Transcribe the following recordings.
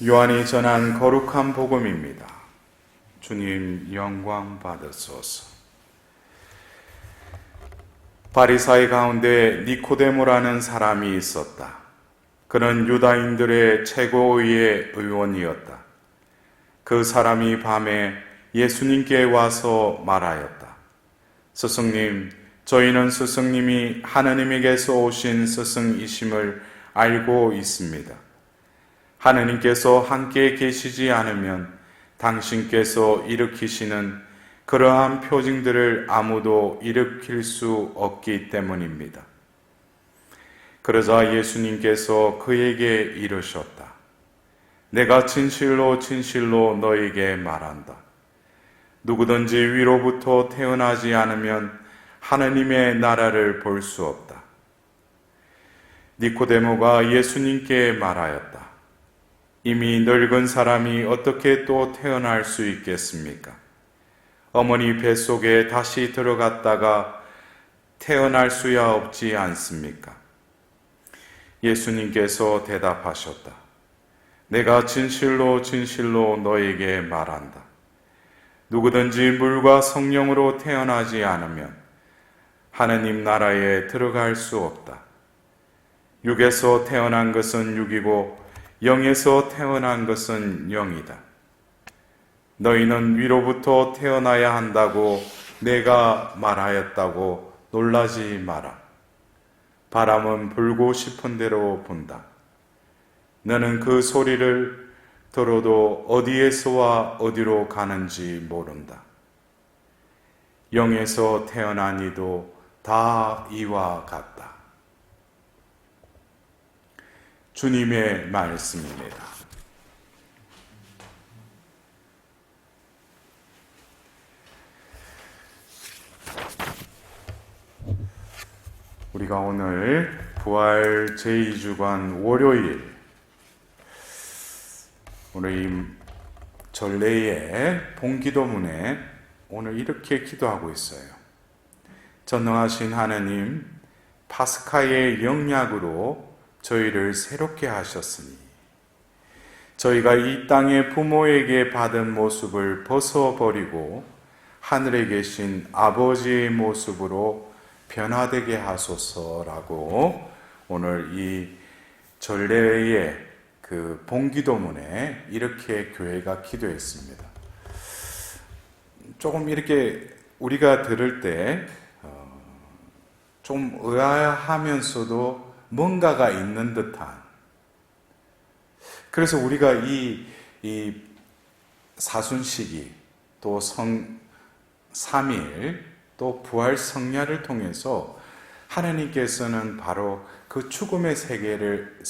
요한이 전한 거룩한 복음입니다. 주님 영광 받으소서. 바리사이 가운데 니코데모라는 사람이 있었다. 그는 유다인들의 최고의 의원이었다. 그 사람이 밤에 예수님께 와서 말하였다. 스승님, 저희는 스승님이 하느님에게서 오신 스승이심을 알고 있습니다. 하느님께서 함께 계시지 않으면 당신께서 일으키시는 그러한 표징들을 아무도 일으킬 수 없기 때문입니다. 그러자 예수님께서 그에게 이르셨다. 내가 진실로 진실로 너에게 말한다. 누구든지 위로부터 태어나지 않으면 하느님의 나라를 볼 수 없다. 니코데모가 예수님께 말하였다. 이미 늙은 사람이 어떻게 또 태어날 수 있겠습니까? 어머니 뱃속에 다시 들어갔다가 태어날 수야 없지 않습니까? 예수님께서 대답하셨다. 내가 진실로 진실로 너에게 말한다. 누구든지 물과 성령으로 태어나지 않으면 하느님 나라에 들어갈 수 없다. 육에서 태어난 것은 육이고 영에서 태어난 것은 영이다. 너희는 위로부터 태어나야 한다고 내가 말하였다고 놀라지 마라. 바람은 불고 싶은 대로 분다. 너는 그 소리를 들어도 어디에서와 어디로 가는지 모른다. 영에서 태어난 이도 다 이와 같다. 주님의 말씀입니다. 우리가 오늘 부활 제2주간 월요일 오늘 이 전례의 본기도문에 오늘 이렇게 기도하고 있어요. 전능하신 하느님, 파스카의 영약으로 저희를 새롭게 하셨으니 저희가 이 땅의 부모에게 받은 모습을 벗어버리고 하늘에 계신 아버지의 모습으로 변화되게 하소서라고 오늘 이 전례의 그 본기도문에 이렇게 교회가 기도했습니다. 조금 이렇게 우리가 들을 때 좀 의아하면서도 뭔가가 있는 듯한, 그래서 우리가 이 사순시기 또 삼일 또 부활 성야를 통해서 하나님께서는 바로 그 죽음의 세계를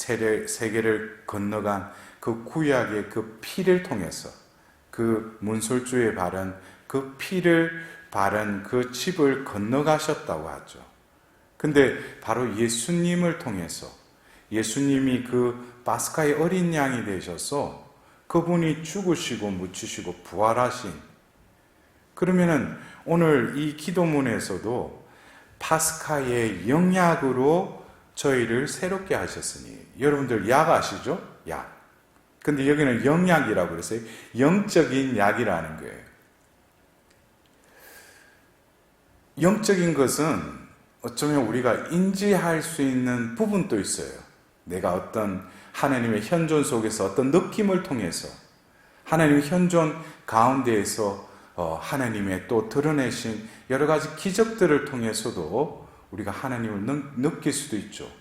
건너간 그 구약의 그 피를 통해서 그 문설주에 바른 그 피를 바른 그 집을 건너가셨다고 하죠. 근데 바로 예수님을 통해서 예수님이 그 파스카의 어린 양이 되셔서 그분이 죽으시고 묻히시고 부활하신, 그러면은 오늘 이 기도문에서도 파스카의 영약으로 저희를 새롭게 하셨으니, 여러분들 약 아시죠? 약. 근데 여기는 영약이라고 그랬어요. 영적인 약이라는 거예요. 영적인 것은 어쩌면 우리가 인지할 수 있는 부분도 있어요. 내가 어떤 하나님의 현존 속에서 어떤 느낌을 통해서 하나님의 현존 가운데에서 하나님의 또 드러내신 여러 가지 기적들을 통해서도 우리가 하나님을 느낄 수도 있죠.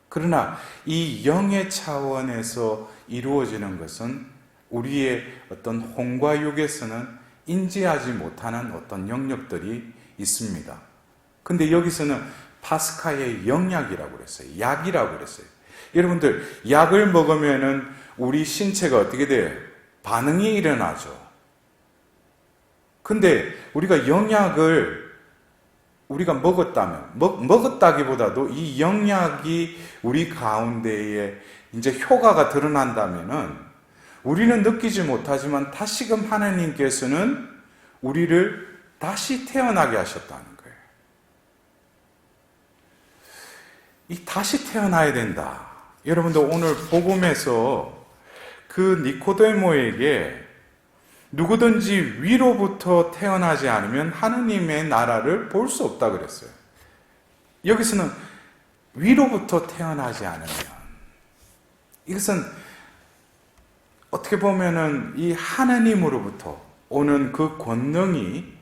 그러나 이 영의 차원에서 이루어지는 것은 우리의 어떤 혼과 육에서는 인지하지 못하는 어떤 영역들이 있습니다. 근데 여기서는 파스카의 영약이라고 그랬어요. 약이라고 그랬어요. 여러분들, 약을 먹으면은 우리 신체가 어떻게 돼요? 반응이 일어나죠. 근데 우리가 영약을 우리가 먹었다면, 먹었다기보다도 이 영약이 우리 가운데에 이제 효과가 드러난다면은 우리는 느끼지 못하지만 다시금 하나님께서는 우리를 다시 태어나게 하셨다는 거예요. 이 다시 태어나야 된다. 여러분들 오늘 복음에서 그 그 니코데모에게 누구든지 위로부터 태어나지 않으면 하느님의 나라를 볼 수 없다 그랬어요. 여기서는 위로부터 태어나지 않으면, 이것은 어떻게 보면은 이 하느님으로부터 오는 그 권능이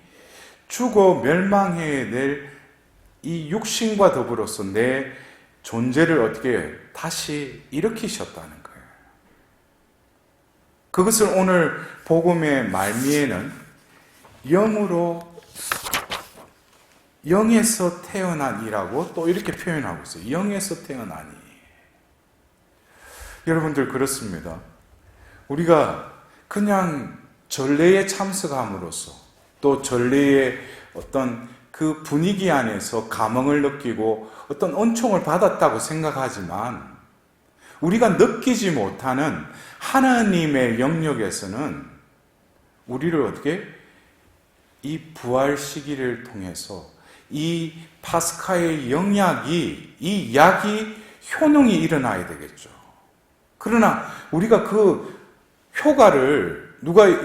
죽어 멸망해야 될 이 육신과 더불어서 내 존재를 어떻게 다시 일으키셨다는 거예요. 그것을 오늘 복음의 말미에는 영에서 태어난이라고 또 이렇게 표현하고 있어요. 영에서 태어나니. 여러분들 그렇습니다. 우리가 그냥 전례에 참석함으로써 또 전례의 어떤 그 분위기 안에서 감흥을 느끼고 어떤 은총을 받았다고 생각하지만 우리가 느끼지 못하는 하나님의 영역에서는 우리를 어떻게 이 부활 시기를 통해서 이 파스카의 영약이, 이 약이 효능이 일어나야 되겠죠. 그러나 우리가 그 효과를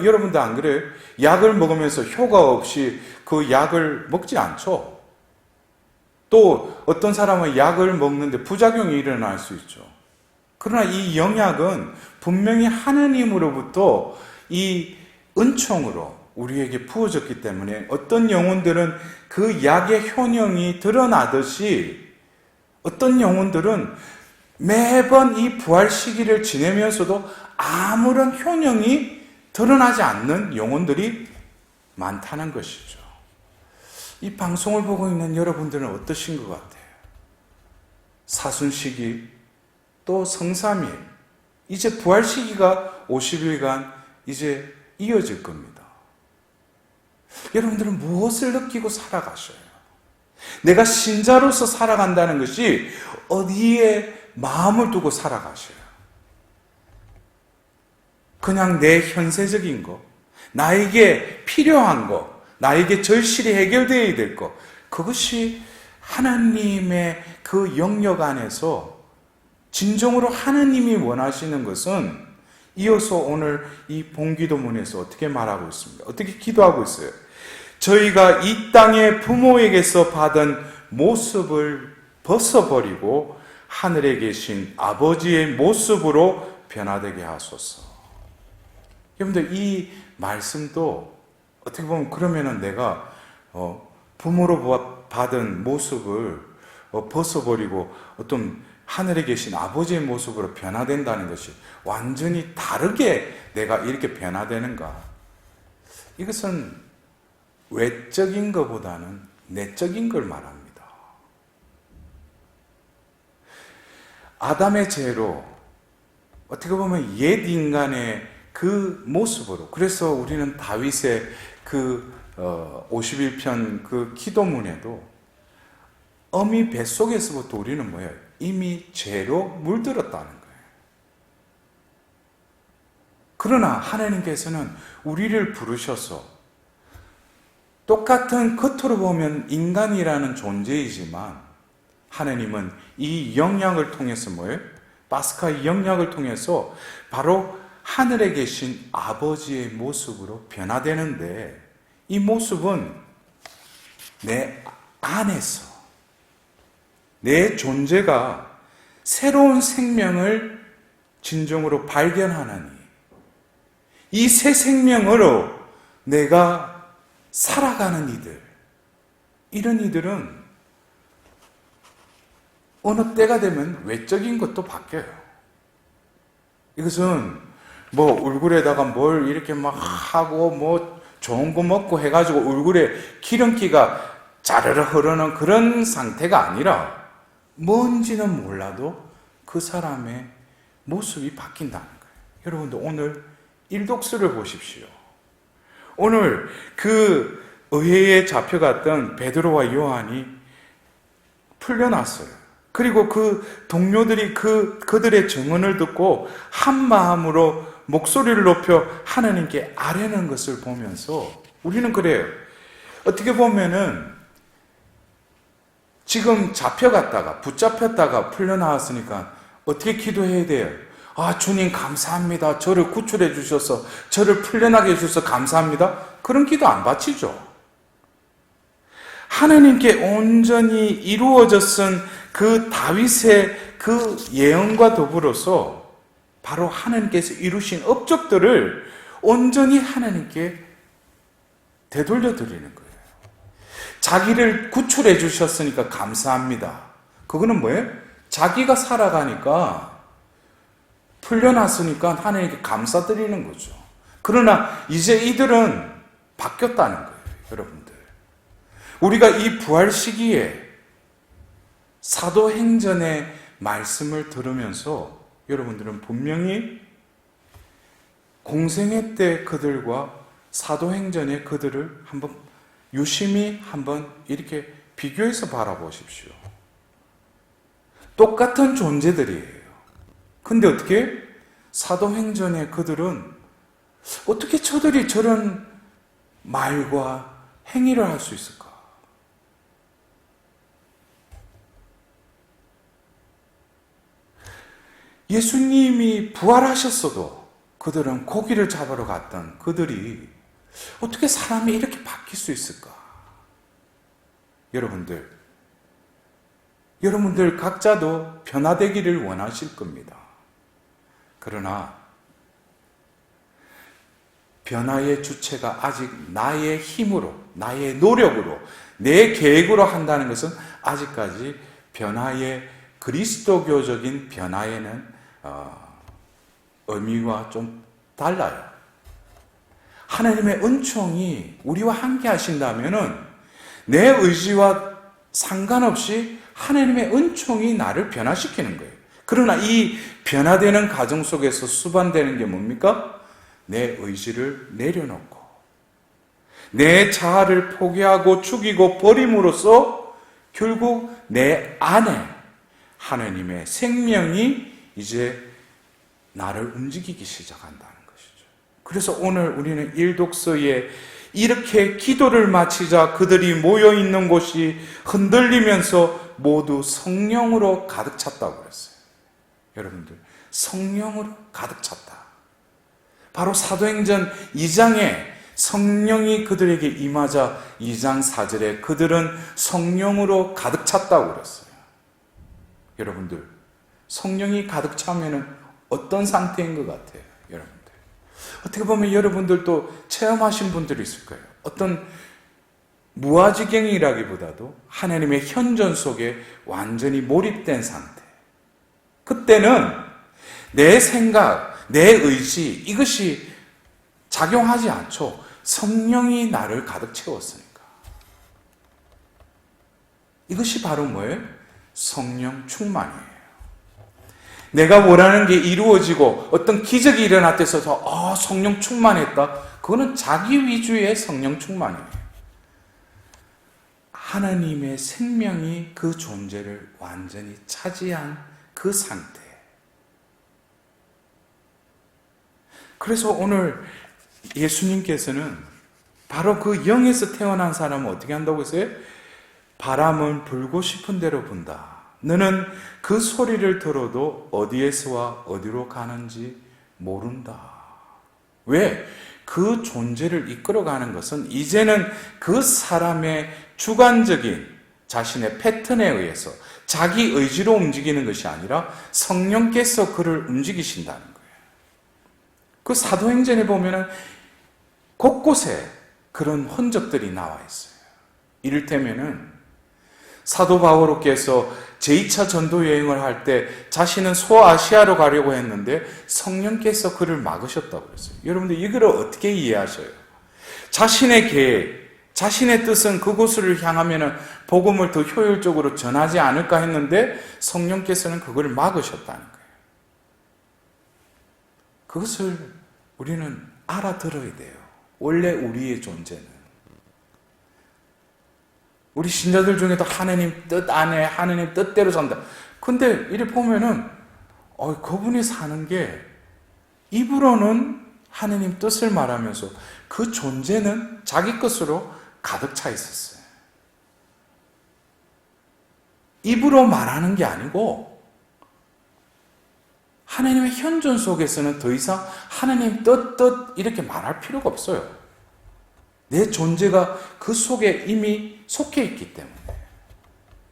여러분도 안 그래요? 약을 먹으면서 효과 없이 그 약을 먹지 않죠. 또 어떤 사람은 약을 먹는데 부작용이 일어날 수 있죠. 그러나 이 영약은 분명히 하느님으로부터 이 은총으로 우리에게 부어졌기 때문에 어떤 영혼들은 그 약의 효능이 드러나듯이 어떤 영혼들은 매번 이 부활 시기를 지내면서도 아무런 효능이 드러나지 않는 영혼들이 많다는 것이죠. 이 방송을 보고 있는 여러분들은 어떠신 것 같아요? 사순시기, 또 성삼일, 이제 부활 시기가 50일간 이제 이어질 겁니다. 여러분들은 무엇을 느끼고 살아가셔요? 내가 신자로서 살아간다는 것이 어디에 마음을 두고 살아가셔요? 그냥 내 현세적인 것, 나에게 필요한 것, 나에게 절실히 해결되어야 될 것, 그것이 하나님의 그 영역 안에서 진정으로 하나님이 원하시는 것은 이어서 오늘 이 본기도문에서 어떻게 말하고 있습니다. 어떻게 기도하고 있어요? 저희가 이 땅의 부모에게서 받은 모습을 벗어버리고 하늘에 계신 아버지의 모습으로 변화되게 하소서. 여러분들 이 말씀도 어떻게 보면 그러면은 내가 부모로 받은 모습을 벗어버리고 어떤 하늘에 계신 아버지의 모습으로 변화된다는 것이 완전히 다르게 내가 이렇게 변화되는가? 이것은 외적인 것보다는 내적인 걸 말합니다. 아담의 죄로 어떻게 보면 옛 인간의 그 모습으로, 그래서 우리는 다윗의 그 51편 그 기도문에도 어미 뱃속에서부터 우리는 뭐예요? 이미 죄로 물들었다는 거예요. 그러나 하나님께서는 우리를 부르셔서 똑같은 겉으로 보면 인간이라는 존재이지만 하나님은 이 영향을 통해서 뭐예요? 파스카의 영향을 통해서 바로 하늘에 계신 아버지의 모습으로 변화되는데, 이 모습은 내 안에서 내 존재가 새로운 생명을 진정으로 발견하나니, 이 새 생명으로 내가 살아가는 이들, 이런 이들은 어느 때가 되면 외적인 것도 바뀌어요. 이것은 뭐 얼굴에다가 뭘 이렇게 막 하고 뭐 좋은 거 먹고 해가지고 얼굴에 기름기가 자르르 흐르는 그런 상태가 아니라 뭔지는 몰라도 그 사람의 모습이 바뀐다는 거예요. 여러분들 오늘 일독스를 보십시오. 오늘 그 의회에 잡혀갔던 베드로와 요한이 풀려났어요. 그리고 그 동료들이 그들의 증언을 듣고 한 마음으로 목소리를 높여 하나님께 아뢰는 것을 보면서 우리는 그래요. 어떻게 보면은 지금 붙잡혔다가 풀려나왔으니까 어떻게 기도해야 돼요? 아, 주님 감사합니다. 저를 구출해 주셔서, 저를 풀려나게 해 주셔서 감사합니다. 그런 기도 안 바치죠. 하나님께 온전히 이루어졌은 그 다윗의 그 예언과 더불어서 바로 하나님께서 이루신 업적들을 온전히 하나님께 되돌려 드리는 거예요. 자기를 구출해 주셨으니까 감사합니다. 그거는 뭐예요? 자기가 살아가니까 풀려났으니까 하나님께 감사드리는 거죠. 그러나 이제 이들은 바뀌었다는 거예요, 여러분들. 우리가 이 부활 시기에 사도행전의 말씀을 들으면서 여러분들은 분명히 공생애 때 그들과 사도행전의 그들을 한번 유심히 한번 이렇게 비교해서 바라보십시오. 똑같은 존재들이에요. 근데 어떻게 사도행전의 그들은 어떻게 저들이 저런 말과 행위를 할 수 있을까? 예수님이 부활하셨어도 그들은 고기를 잡으러 갔던 그들이 어떻게 사람이 이렇게 바뀔 수 있을까? 여러분들 각자도 변화되기를 원하실 겁니다. 그러나 변화의 주체가 아직 나의 힘으로, 나의 노력으로, 내 계획으로 한다는 것은 아직까지 변화의 그리스도교적인 변화에는 의미와 좀 달라요. 하나님의 은총이 우리와 함께 하신다면은 내 의지와 상관없이 하나님의 은총이 나를 변화시키는 거예요. 그러나 이 변화되는 과정 속에서 수반되는 게 뭡니까? 내 의지를 내려놓고 내 자아를 포기하고 죽이고 버림으로써 결국 내 안에 하나님의 생명이 이제 나를 움직이기 시작한다는 것이죠. 그래서 오늘 우리는 일독서에 이렇게 기도를 마치자 그들이 모여있는 곳이 흔들리면서 모두 성령으로 가득 찼다고 그랬어요. 여러분들, 성령으로 가득 찼다. 바로 사도행전 2장에 성령이 그들에게 임하자 2장 4절에 그들은 성령으로 가득 찼다고 그랬어요. 여러분들, 성령이 가득 차면은 어떤 상태인 것 같아요, 여러분들? 어떻게 보면 여러분들도 체험하신 분들이 있을 거예요. 어떤 무아지경이라기보다도 하나님의 현존 속에 완전히 몰입된 상태. 그때는 내 생각, 내 의지, 이것이 작용하지 않죠. 성령이 나를 가득 채웠으니까. 이것이 바로 뭐예요? 성령 충만이에요. 내가 원하는 게 이루어지고 어떤 기적이 일어났대서 성령 충만했다. 그거는 자기 위주의 성령 충만이에요. 하나님의 생명이 그 존재를 완전히 차지한 그 상태. 그래서 오늘 예수님께서는 바로 그 영에서 태어난 사람은 어떻게 한다고 했어요? 바람은 불고 싶은 대로 분다. 너는 그 소리를 들어도 어디에서와 어디로 가는지 모른다. 왜? 그 존재를 이끌어가는 것은 이제는 그 사람의 주관적인 자신의 패턴에 의해서 자기 의지로 움직이는 것이 아니라 성령께서 그를 움직이신다는 거예요. 그 사도행전에 보면은 곳곳에 그런 흔적들이 나와 있어요. 이를테면은 사도 바오로께서 제2차 전도 여행을 할 때 자신은 소아시아로 가려고 했는데 성령께서 그를 막으셨다고 그랬어요. 여러분들 이걸 어떻게 이해하셔요? 자신의 계획, 자신의 뜻은 그곳을 향하면 복음을 더 효율적으로 전하지 않을까 했는데 성령께서는 그걸 막으셨다는 거예요. 그것을 우리는 알아들어야 돼요. 원래 우리의 존재는. 우리 신자들 중에도 하나님 뜻 안에 하나님 뜻대로 산다. 근데 이렇게 보면은 그분이 사는 게 입으로는 하나님 뜻을 말하면서 그 존재는 자기 것으로 가득 차 있었어요. 입으로 말하는 게 아니고 하나님의 현존 속에서는 더 이상 하나님 뜻 이렇게 말할 필요가 없어요. 내 존재가 그 속에 이미 속해 있기 때문에.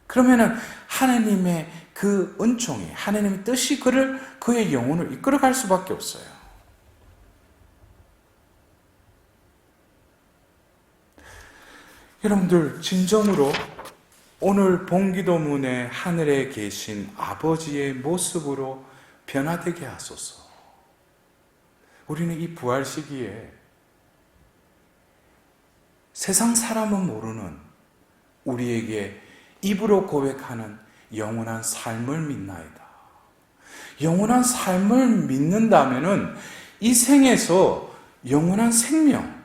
그러면은 하나님의 그 은총이, 하나님의 뜻이 그의 영혼을 이끌어갈 수밖에 없어요. 여러분들, 진정으로 오늘 본기도문의 하늘에 계신 아버지의 모습으로 변화되게 하소서. 우리는 이 부활 시기에 세상 사람은 모르는 우리에게 입으로 고백하는 영원한 삶을 믿나이다. 영원한 삶을 믿는다면은 이 생에서 영원한 생명,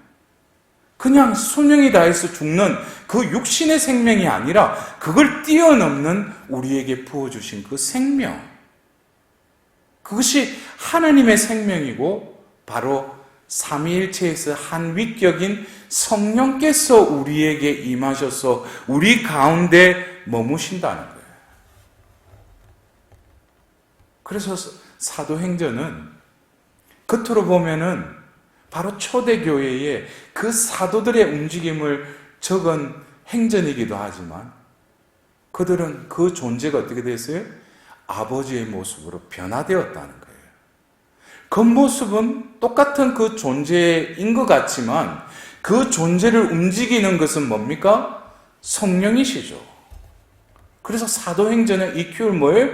그냥 수명이 다해서 죽는 그 육신의 생명이 아니라 그걸 뛰어넘는 우리에게 부어주신 그 생명, 그것이 하나님의 생명이고 바로 삼위일체에서 한 위격인 성령께서 우리에게 임하셔서 우리 가운데 머무신다는 거예요. 그래서 사도행전은 겉으로 보면은 바로 초대교회의 그 사도들의 움직임을 적은 행전이기도 하지만 그들은 그 존재가 어떻게 됐어요? 아버지의 모습으로 변화되었다는 거예요. 겉모습은 똑같은 그 존재인 것 같지만 그 존재를 움직이는 것은 뭡니까? 성령이시죠. 그래서 사도행전의 EQ를 뭐예요?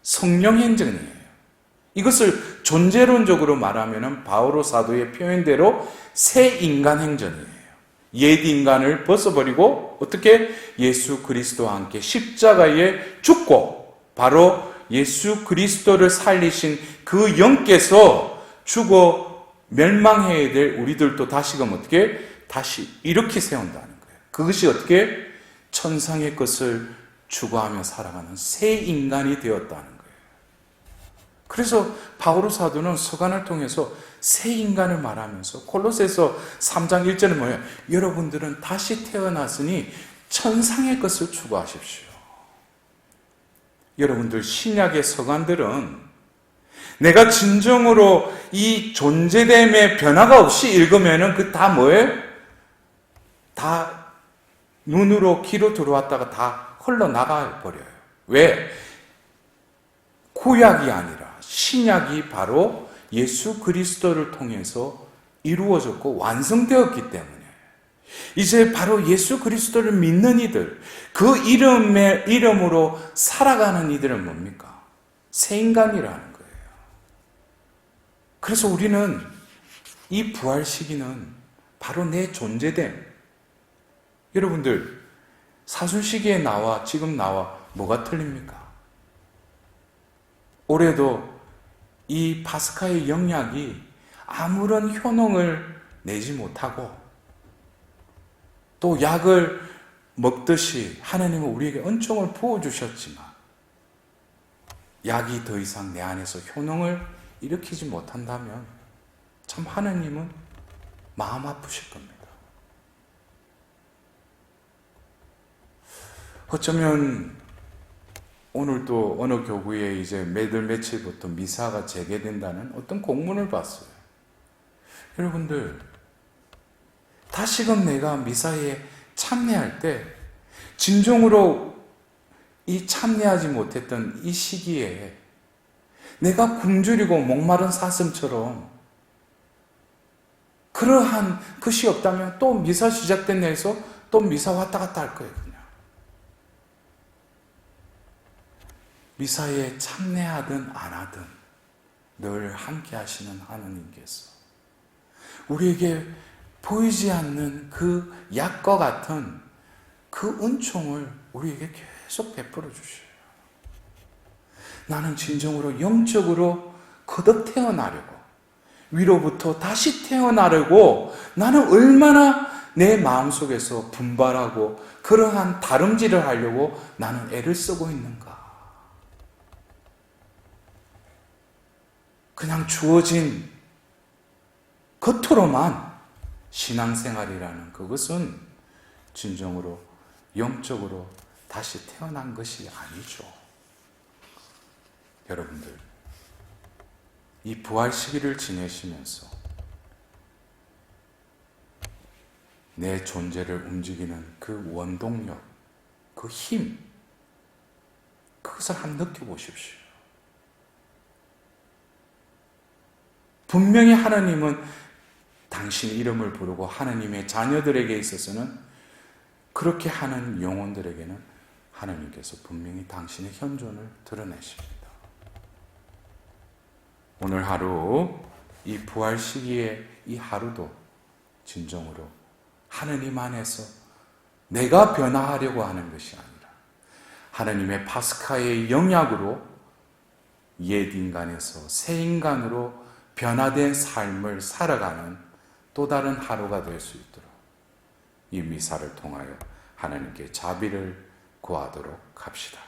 성령행전이에요. 이것을 존재론적으로 말하면 바오로 사도의 표현대로 새 인간 행전이에요. 옛 인간을 벗어버리고 어떻게? 예수 그리스도와 함께 십자가에 죽고 바로 예수 그리스도를 살리신 그 영께서 죽어 멸망해야 될 우리들도 다시금 어떻게? 다시 이렇게 세운다는 거예요. 그것이 어떻게? 천상의 것을 추구하며 살아가는 새 인간이 되었다는 거예요. 그래서 바오로 사도는 서간을 통해서 새 인간을 말하면서 콜로새서 3장 1절은 뭐예요? 여러분들은 다시 태어났으니 천상의 것을 추구하십시오. 여러분들 신약의 서간들은 내가 진정으로 이 존재됨의 변화가 없이 읽으면은 그 다 뭐예요? 다 눈으로 귀로 들어왔다가 다 흘러나가 버려요. 왜? 구약이 아니라 신약이 바로 예수 그리스도를 통해서 이루어졌고 완성되었기 때문에 이제 바로 예수 그리스도를 믿는 이들, 그 이름으로 살아가는 이들은 뭡니까? 새 인간이라는 거예요. 그래서 우리는 이 부활 시기는 바로 내 존재됨. 여러분들, 사순 시기에 나와 지금 나와 뭐가 틀립니까? 올해도 이 파스카의 영약이 아무런 효능을 내지 못하고 또 약을 먹듯이 하나님은 우리에게 은총을 부어주셨지만 약이 더 이상 내 안에서 효능을 일으키지 못한다면 참 하나님은 마음 아프실 겁니다. 어쩌면 오늘도 어느 교구에 이제 매달 며칠부터 미사가 재개된다는 어떤 공문을 봤어요. 여러분들, 다시금 내가 미사에 참여할 때 진정으로 이 참여하지 못했던 이 시기에 내가 굶주리고 목마른 사슴처럼 그러한 것이 없다면 또 미사 시작된 데에서 또 미사 왔다 갔다 할 거예요. 그냥 미사에 참여하든 안 하든 늘 함께 하시는 하나님께서 우리에게 보이지 않는 그 약과 같은 그 은총을 우리에게 계속 베풀어 주셔요. 나는 진정으로 영적으로 거듭 태어나려고, 위로부터 다시 태어나려고 나는 얼마나 내 마음속에서 분발하고 그러한 다름질을 하려고 나는 애를 쓰고 있는가. 그냥 주어진 겉으로만 신앙생활이라는 그것은 진정으로 영적으로 다시 태어난 것이 아니죠. 여러분들, 이 부활 시기를 지내시면서 내 존재를 움직이는 그 원동력, 그 힘, 그것을 한번 느껴보십시오. 분명히 하나님은 당신 이름을 부르고 하나님의 자녀들에게 있어서는, 그렇게 하는 영혼들에게는 하나님께서 분명히 당신의 현존을 드러내십니다. 오늘 하루, 이 부활 시기의 이 하루도 진정으로 하나님 안에서 내가 변화하려고 하는 것이 아니라 하나님의 파스카의 영약으로 옛 인간에서 새 인간으로 변화된 삶을 살아가는 또 다른 하루가 될 수 있도록 이 미사를 통하여 하나님께 자비를 구하도록 합시다.